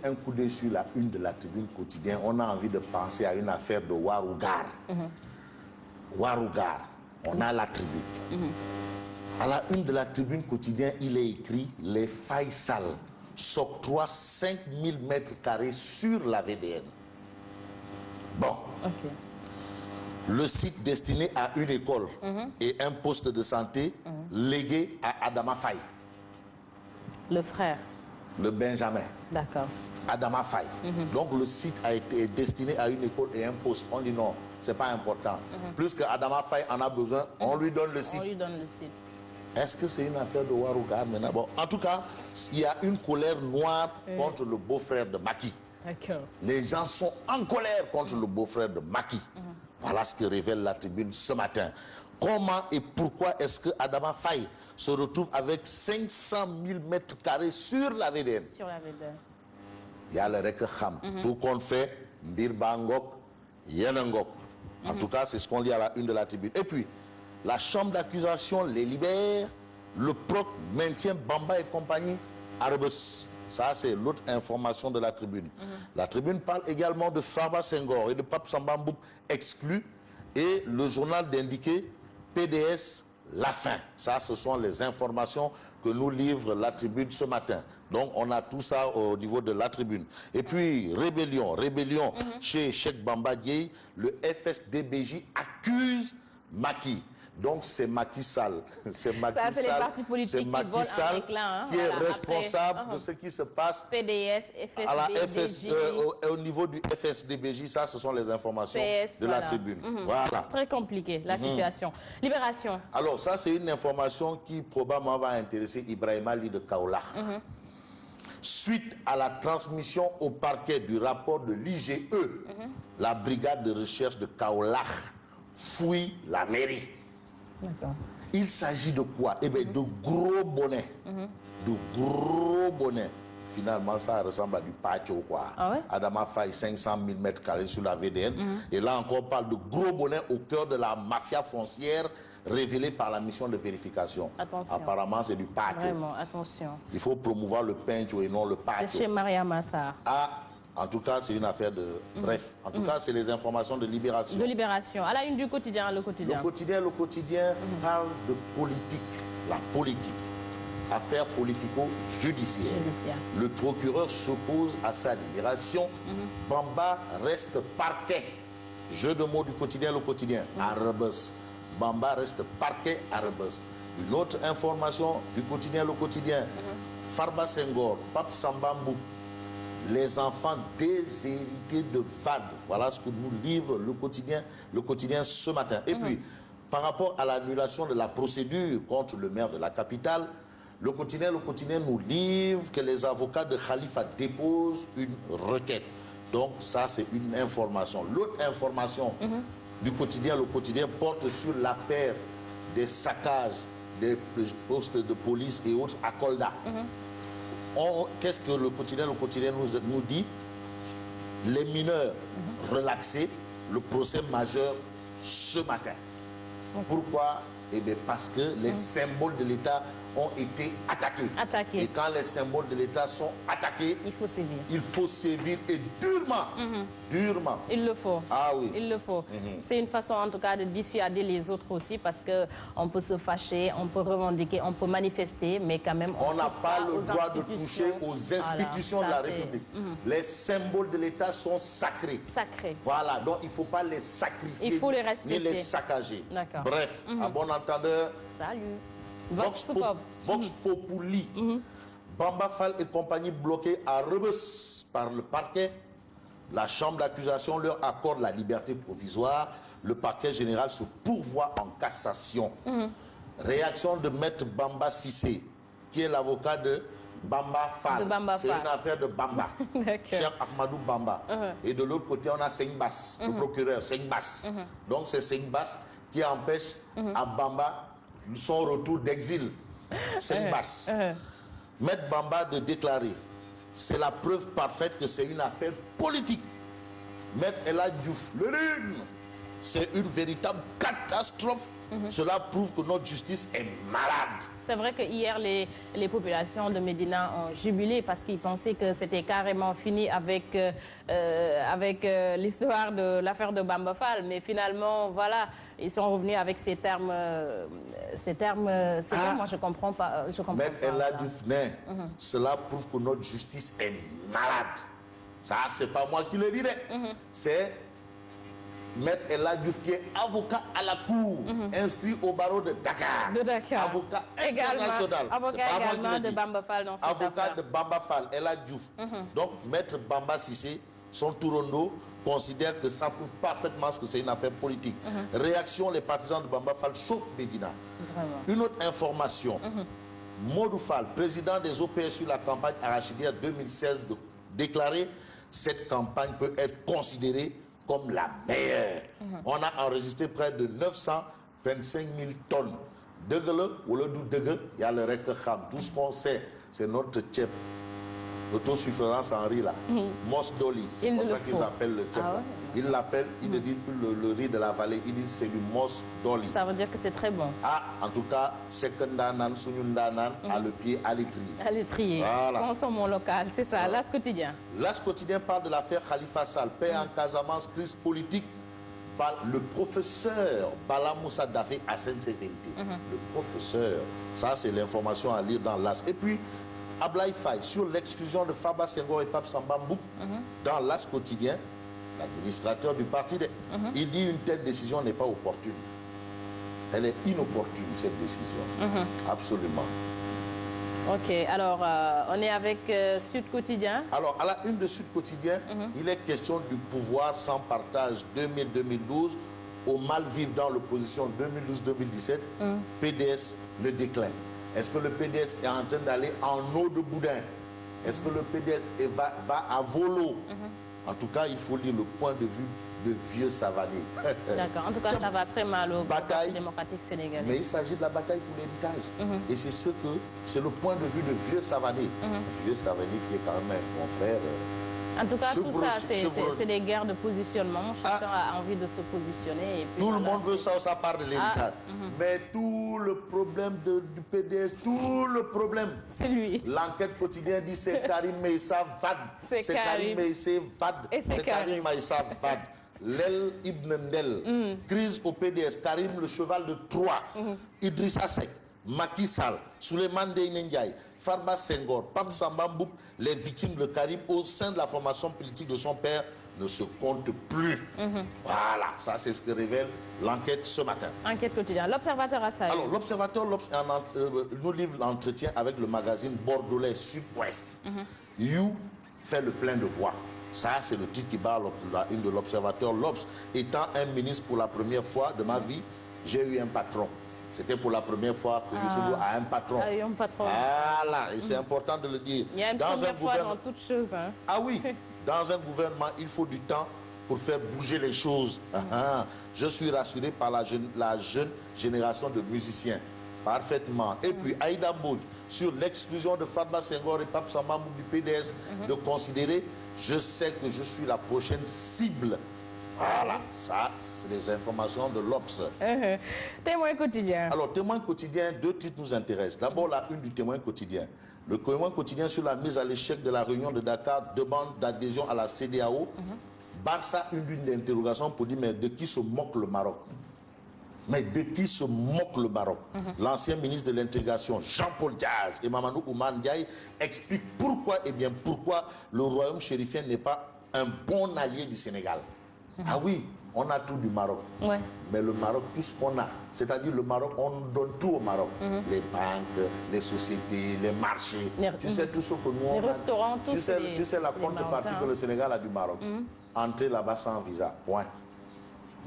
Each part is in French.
un coup d'œil sur la une de la Tribune quotidienne, on a envie de penser à une affaire de Warougar. Warougar, on a la Tribune. À la une de la Tribune quotidienne, il est écrit « Les Faisal s'octroient 5000 mètres carrés sur la VDN ». Bon. Le site destiné à une école et un poste de santé légué à Adama Faye. Le frère. Le Benjamin. D'accord. Adama Faye. Donc le site a été destiné à une école et un poste. On dit non, c'est pas important. Plus que Adama Faye en a besoin, on lui donne le site. On lui donne le site. Est-ce que c'est une affaire de Warougar maintenant? Bon, en tout cas, il y a une colère noire contre le beau-frère de Macky. D'accord. Les gens sont en colère contre le beau-frère de Macky. Voilà ce que révèle la Tribune ce matin. Comment et pourquoi est-ce que Adama Faye se retrouve avec 500 000 mètres carrés sur la VDN? Sur la VDN. Il y a le Rekham. Tout compte fait, Mbir Bangok, Yenangok. En tout cas, c'est ce qu'on lit à la une de la Tribune. Et puis, la chambre d'accusation les libère. Le proc maintient Bamba et compagnie à Rebus. Ça, c'est l'autre information de la Tribune. La Tribune parle également de Farba Senghor et de Pape Samba Mboup exclus. Et le journal d'indiquer PDS, la fin. Ça, ce sont les informations que nous livre la Tribune ce matin. Donc, on a tout ça au niveau de la Tribune. Et puis, rébellion chez Cheikh Bamba Dièye. Le FSDBJ accuse Macky. Donc c'est Macky Sall, c'est Macky Sall, c'est Macky Sall qui est responsable de ce qui se passe PDS, FSDBJ. Au niveau du FSDBJ. Ça, ce sont les informations de la Tribune. Voilà. Très compliqué la situation. Libération. Alors ça, c'est une information qui probablement va intéresser Ibrahima Ali de Kaolack. Suite à la transmission au parquet du rapport de l'IGE, la brigade de recherche de Kaolack fouille la mairie. Il s'agit de quoi? Eh bien, de gros bonnets. De gros bonnets. Finalement, ça ressemble à du patio, quoi. Ah ouais? Adama Faye, 500 000 mètres carrés sur la VDN. Et là encore, on parle de gros bonnets au cœur de la mafia foncière révélée par la mission de vérification. Attention. Apparemment, c'est du patio. Vraiment, attention. Il faut promouvoir le peinture et non le patio. C'est chez Maria Massa. Ah, en tout cas, c'est une affaire de... Bref, en tout cas, c'est les informations de Libération. De Libération. À la une du quotidien, le quotidien. Le quotidien parle de politique. La politique. Affaire politico-judiciaire. Le procureur s'oppose à sa libération. Bamba reste parquet. Jeu de mots du quotidien, le quotidien. À Rebus. Bamba reste parquet à Rebus. Une autre information du quotidien, le quotidien. Farba Senghor, Pape Samba Mboup. Les enfants déshérités de VAD. Voilà ce que nous livre le quotidien ce matin. Et puis, par rapport à l'annulation de la procédure contre le maire de la capitale, le quotidien nous livre que les avocats de Khalifa déposent une requête. Donc ça, c'est une information. L'autre information du quotidien, le quotidien porte sur l'affaire des saccages des postes de police et autres à Kolda. Qu'est-ce que le quotidien nous dit? Les mineurs relaxés, le procès majeur ce matin. Pourquoi? Eh bien parce que les symboles de l'État ont été attaqués. Et quand les symboles de l'État sont attaqués, il faut sévir. Il faut sévir et durement. Durement. Il le faut. Ah oui. Il le faut. C'est une façon en tout cas de dissuader les autres aussi parce qu'on peut se fâcher, on peut revendiquer, on peut manifester, mais quand même on n'a pas le droit de toucher aux institutions de la République. Les symboles de l'État sont sacrés. Sacrés. Voilà, donc il ne faut pas les sacrifier. Il faut les respecter. Ni les saccager. Bref, à bon entendeur. Salut. Vox Populi. Bamba Fall et compagnie bloqués à Rebus par le parquet. La chambre d'accusation leur accorde la liberté provisoire. Le parquet général se pourvoit en cassation. Réaction de maître Bamba Sissé, qui est l'avocat de Bamba Fall. C'est une affaire de Bamba. Cheikh Ahmadou Bamba. Et de l'autre côté, on a Seigne Bass, le procureur, Seigne Bass. Donc c'est Seigne Bass qui empêche à Bamba son retour d'exil. Seigne Bass. Maître Bamba de déclarer, c'est la preuve parfaite que c'est une affaire politique. Maître Ella Diouf, c'est une véritable catastrophe. Cela prouve que notre justice est malade. C'est vrai que hier, les populations de Médina ont jubilé parce qu'ils pensaient que c'était carrément fini avec l'histoire de l'affaire de Bamba Fall. Mais finalement, voilà, ils sont revenus avec ces termes. Moi, je comprends pas. Maître Ella Dufresne, cela prouve que notre justice est malade. Ça, c'est pas moi qui le dirais. C'est Maître Ella Dufresne, qui est avocat à la cour, inscrit au barreau de Dakar. Avocat international. Avocat également de Bamba Fall dans cette affaire. Avocat de Bamba Fall, Ella Dufresne. Donc, Maître Bamba Cissé, son tourando, considère que ça prouve parfaitement que c'est une affaire politique. Réaction, les partisans de Bamba Fall chauffent Médina. Une autre information. Modou Fall, président des OPS sur la campagne arachidière 2016, déclaré cette campagne peut être considérée comme la meilleure. On a enregistré près de 925 000 tonnes. Degle, ou le doute degle, il y a le rekham. Tout ce qu'on sait, c'est notre tchep. L'autosuffisance en riz là. Mosdoli, c'est comme ça qu'ils appellent le tchep. Ils l'appellent, ils ne disent plus le riz de la vallée, ils disent c'est du Mosdoli. Ça veut dire que c'est très bon. En tout cas, Sekendanan, Sunyundanan, a le pied à l'étrier. À l'étrier. Voilà. Consommons local, c'est ça. L'As quotidien. L'As quotidien parle de l'affaire Khalifa Sall, paix en Casamance, crise politique. Par le professeur Bala Moussa Dafé à Sainte-Sévérité. Le professeur, ça c'est l'information à lire dans l'As. Et puis, Ablaï Faye, sur l'exclusion de Farba Senghor et Pape Samba Mboup, dans l'As quotidien, l'administrateur du parti, il dit une telle décision n'est pas opportune. Elle est inopportune, cette décision. Absolument. Ok, alors on est avec Sud Quotidien. Alors, à la une de Sud Quotidien, il est question du pouvoir sans partage 2000-2012, au mal-vivre dans l'opposition 2012-2017, PDS le déclin. Est-ce que le PDS est en train d'aller en eau de boudin? Est-ce que le PDS va à volo? En tout cas, il faut lire le point de vue de vieux Savané. D'accord. En tout cas, ça va très mal au Parti démocratique sénégalais. Mais il s'agit de la bataille pour l'héritage. Et c'est le point de vue de vieux Savané. Vieux Savané qui est quand même mon frère. En tout cas, tout ça, c'est des guerres de positionnement. Chacun a envie de se positionner. Et puis tout le monde veut ça part de l'héritage. Mais tout le problème du PDS, tout le problème. C'est lui. L'enquête quotidienne dit c'est Karim Meïssa Vad. C'est Karim Meïssa Vad. C'est Karim Meïssa Vad. L'El Ibn Ndel. Crise au PDS. Karim, le cheval de Troie. Idrissa Seck. Macky Sall. Souleymane Ndéné Ndiaye. Farba Senghor. Pape Samba Mboup. Les victimes de Karim au sein de la formation politique de son père ne se comptent plus. Voilà, ça c'est ce que révèle l'enquête ce matin. Enquête quotidienne. L'Observateur a ça. Alors, l'Observateur nous livre l'entretien avec le magazine bordelais Sud-Ouest. You fait le plein de voix. Ça, c'est le titre qui barre la une de l'Observateur. L'Obs étant un ministre pour la première fois de ma vie, j'ai eu un patron. C'était pour la première fois que Youssou a un patron. Un patron. Voilà, et c'est important de le dire. Il y a une première fois dans toute chose. Hein. Ah oui, dans un gouvernement, il faut du temps pour faire bouger les choses. Je suis rassuré par la jeune génération de musiciens. Parfaitement. Et puis, Aïda Mbodj, sur l'exclusion de Farba Senghor et Pape Samba Mboup du PDS, de considérer, je sais que je suis la prochaine cible. Voilà, ça, c'est les informations de l'Obs. Témoin quotidien. Alors, Témoin quotidien, deux titres nous intéressent. D'abord, la une du Témoin quotidien. Le Témoin quotidien sur la mise à l'échec de la réunion de Dakar demande d'adhésion à la CEDEAO. Barça, une d'interrogation pour dire, mais de qui se moque le Maroc? Mais de qui se moque le Maroc? L'ancien ministre de l'intégration, Jean-Paul Diaz et Mamadou Oumar Ndiaye expliquent pourquoi, pourquoi le royaume chérifien n'est pas un bon allié du Sénégal. Ah oui, on a tout du Maroc. Ouais. Mais le Maroc, tout ce qu'on a, c'est-à-dire le Maroc, on donne tout au Maroc. Les banques, les sociétés, les marchés. Tu sais tout ce que nous on a. Les restaurants, tout. Tu sais la contrepartie que le Sénégal a du Maroc. Entrer là-bas sans visa. Point.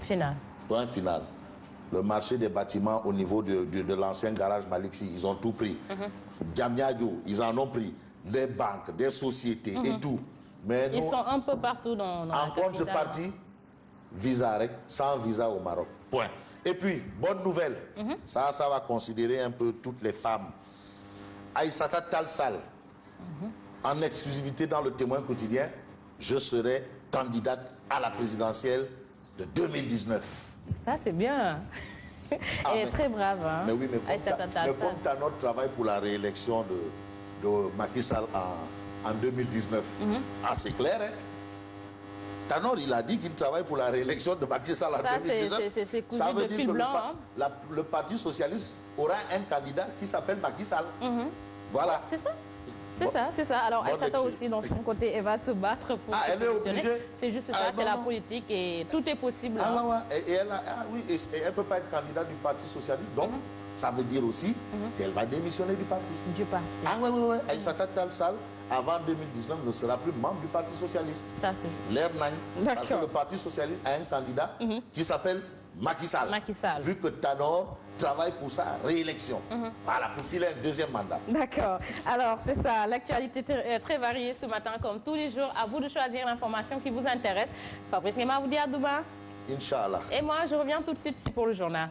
Final. Point final. Le marché des bâtiments au niveau de l'ancien garage Malixi, ils ont tout pris. Diamniadio, ils en ont pris. Des banques, des sociétés et tout. Mais ils sont un peu partout dans en contrepartie, visa, sans visa au Maroc. Point. Et puis, bonne nouvelle, ça va considérer un peu toutes les femmes. Aïssata Tall Sall, en exclusivité dans le Témoin quotidien, je serai candidate à la présidentielle de 2019. Ça, c'est bien. Elle est très brave. Hein? Mais oui, mais comme Tanor travaille pour la réélection de Macky Sall en 2019, c'est clair, hein? Tanor, il a dit qu'il travaille pour la réélection de Macky Sall en 2019. Ça veut dire que le Parti socialiste aura un candidat qui s'appelle Macky Sall. Voilà. C'est ça. C'est ça. Alors, Aïssata aussi, dans son côté, elle va se battre pour se positionner. C'est juste ça, c'est la politique et tout est possible. Et elle ne peut pas être candidate du Parti socialiste, donc ça veut dire aussi qu'elle va démissionner du parti. Oui. Aïssata Tall Sall, avant 2019, ne sera plus membre du Parti socialiste. Ça, c'est l'air parce que le Parti socialiste a un candidat qui s'appelle Macky Sall. Vu que Tanor travaille pour sa réélection. Voilà, pour qu'il ait un deuxième mandat. D'accord. Alors, c'est ça. L'actualité est très variée ce matin, comme tous les jours. À vous de choisir l'information qui vous intéresse. Fabrice Ngema vous dit à demain. Inch'Allah. Et moi, je reviens tout de suite pour le journal.